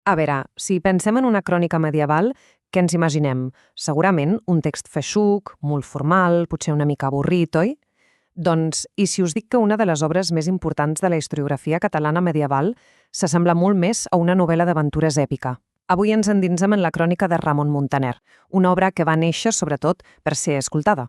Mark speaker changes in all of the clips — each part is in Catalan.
Speaker 1: A veure, si pensem en una crònica medieval, què ens imaginem? Segurament un text feixuc, molt formal, potser una mica avorrit, oi? Doncs, i si us dic que una de les obres més importants de la historiografia catalana medieval s'assembla molt més a una novel·la d'aventures èpica? Avui ens endinsem en la crònica de Ramon Muntaner, una obra que va néixer sobretot per ser escoltada.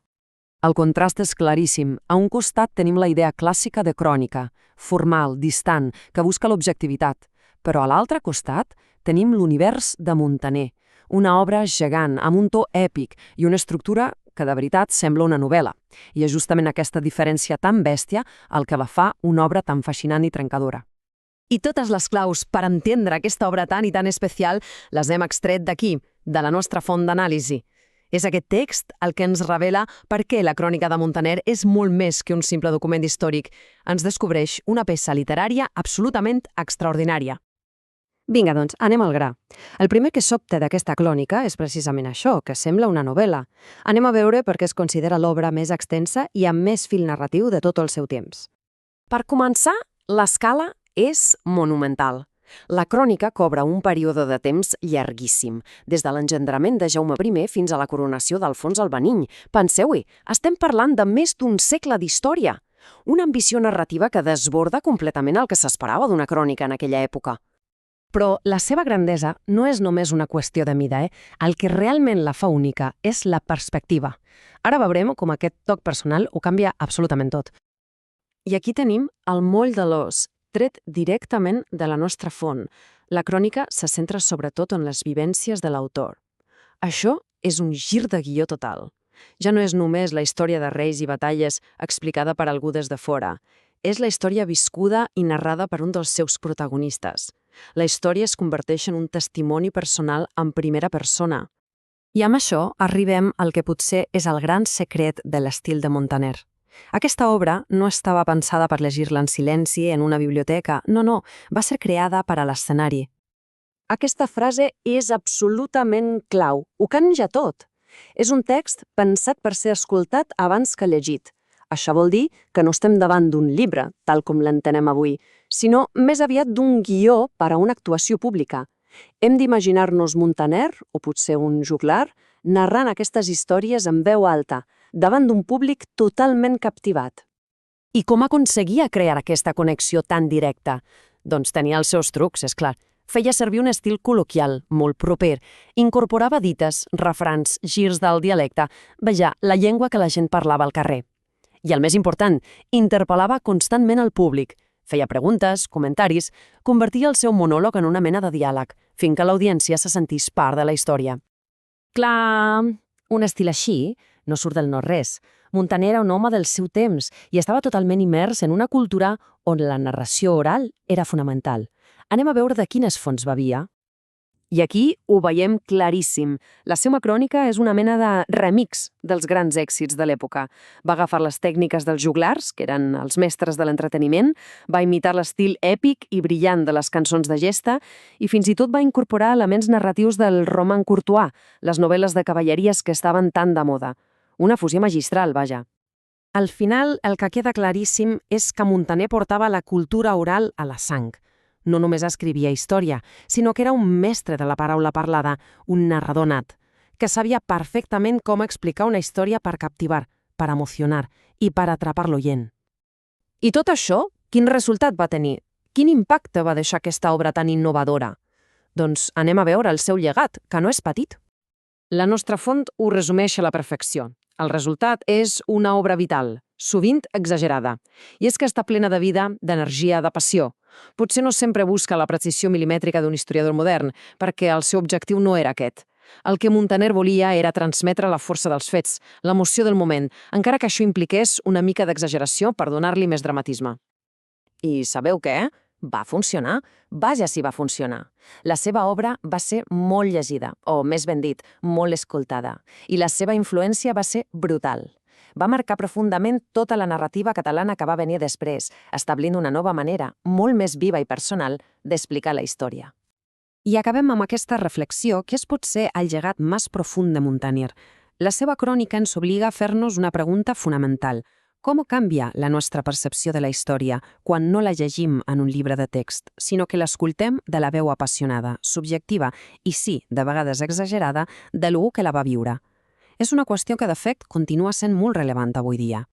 Speaker 2: El contrast és claríssim. A un costat tenim la idea clàssica de crònica, formal, distant, que busca l'objectivitat. Però a l'altre costat tenim l'univers de Muntaner, una obra gegant, amb un to èpic i una estructura que de veritat sembla una novel·la. I és justament aquesta diferència tan bèstia el que la fa una obra tan fascinant i trencadora.
Speaker 3: I totes les claus per entendre aquesta obra tan i tan especial les hem extret d'aquí, de la nostra font d'anàlisi. És aquest text el que ens revela per què la crònica de Muntaner és molt més que un simple document històric. Ens descobreix una peça literària absolutament extraordinària.
Speaker 1: Vinga, doncs, anem al gra. El primer que sobta d'aquesta crònica és precisament això, que sembla una novel·la. Anem a veure per què es considera l'obra més extensa i amb més fil narratiu de tot el seu temps.
Speaker 2: Per començar, l'escala és monumental. La crònica cobra un període de temps llarguíssim, des de l'engendrament de Jaume I fins a la coronació d'Alfons el Benign. Penseu-hi, estem parlant de més d'un segle d'història. Una ambició narrativa que desborda completament el que s'esperava d'una crònica en aquella època.
Speaker 1: Però la seva grandesa no és només una qüestió de mida, El que realment la fa única és la perspectiva. Ara veurem com aquest toc personal ho canvia absolutament tot. I aquí tenim el moll de l'os, tret directament de la nostra font. La crònica se centra sobretot en les vivències de l'autor. Això és un gir de guió total. Ja no és només la història de reis i batalles explicada per algú des de fora. És la història viscuda i narrada per un dels seus protagonistes. La història es converteix en un testimoni personal en primera persona. I amb això arribem al que potser és el gran secret de l'estil de Muntaner. Aquesta obra no estava pensada per llegir-la en silenci en una biblioteca, no, va ser creada per a l'escenari. Aquesta frase és absolutament clau, ho canvia tot. És un text pensat per ser escoltat abans que llegit. Això vol dir que no estem davant d'un llibre, tal com l'entenem avui, sinó més aviat d'un guió per a una actuació pública. Hem d'imaginar-nos Muntaner, o potser un juglar, narrant aquestes històries en veu alta, davant d'un públic totalment captivat. I com aconseguia crear aquesta connexió tan directa? Doncs tenia els seus trucs, és clar. Feia servir un estil col·loquial, molt proper. Incorporava dites, refrans, girs del dialecte, vaja, la llengua que la gent parlava al carrer. I el més important, interpel·lava constantment al públic. Feia preguntes, comentaris, convertia el seu monòleg en una mena de diàleg, fins que l'audiència se sentís part de la història. Clar, un estil així no surt del no-res. Muntaner era un home del seu temps i estava totalment immers en una cultura on la narració oral era fonamental. Anem a veure de quines fonts bevia. I aquí ho veiem claríssim. La seva crònica és una mena de remix dels grans èxits de l'època. Va agafar les tècniques dels juglars, que eren els mestres de l'entreteniment, va imitar l'estil èpic i brillant de les cançons de gesta i fins i tot va incorporar elements narratius del roman Courtois, les novel·les de cavalleries que estaven tan de moda. Una fusió magistral, vaja. Al final, el que queda claríssim és que Muntaner portava la cultura oral a la sang. No només escrivia història, sinó que era un mestre de la paraula parlada, un narrador nat, que sabia perfectament com explicar una història per captivar, per emocionar i per atrapar l'oient. I tot això, quin resultat va tenir? Quin impacte va deixar aquesta obra tan innovadora? Doncs anem a veure el seu llegat, que no és petit. La nostra font ho resumeix a la perfecció. El resultat és una obra vital, sovint exagerada. I és que està plena de vida, d'energia, de passió. Potser no sempre busca la precisió milimètrica d'un historiador modern, perquè el seu objectiu no era aquest. El que Muntaner volia era transmetre la força dels fets, l'emoció del moment, encara que això impliqués una mica d'exageració per donar-li més dramatisme. I sabeu què? Va funcionar. Vaja si va funcionar. La seva obra va ser molt llegida, o més ben dit, molt escoltada, i la seva influència va ser brutal. Va marcar profundament tota la narrativa catalana que va venir després, establint una nova manera, molt més viva i personal, d'explicar la història. I acabem amb aquesta reflexió que és potser el llegat més profund de Muntaner. La seva crònica ens obliga a fer-nos una pregunta fonamental. Com canvia la nostra percepció de la història quan no la llegim en un llibre de text, sinó que l'escoltem de la veu apassionada, subjectiva i, sí, de vegades exagerada, de l'algú que la va viure? És una qüestió que, de fet, continua sent molt rellevant avui dia.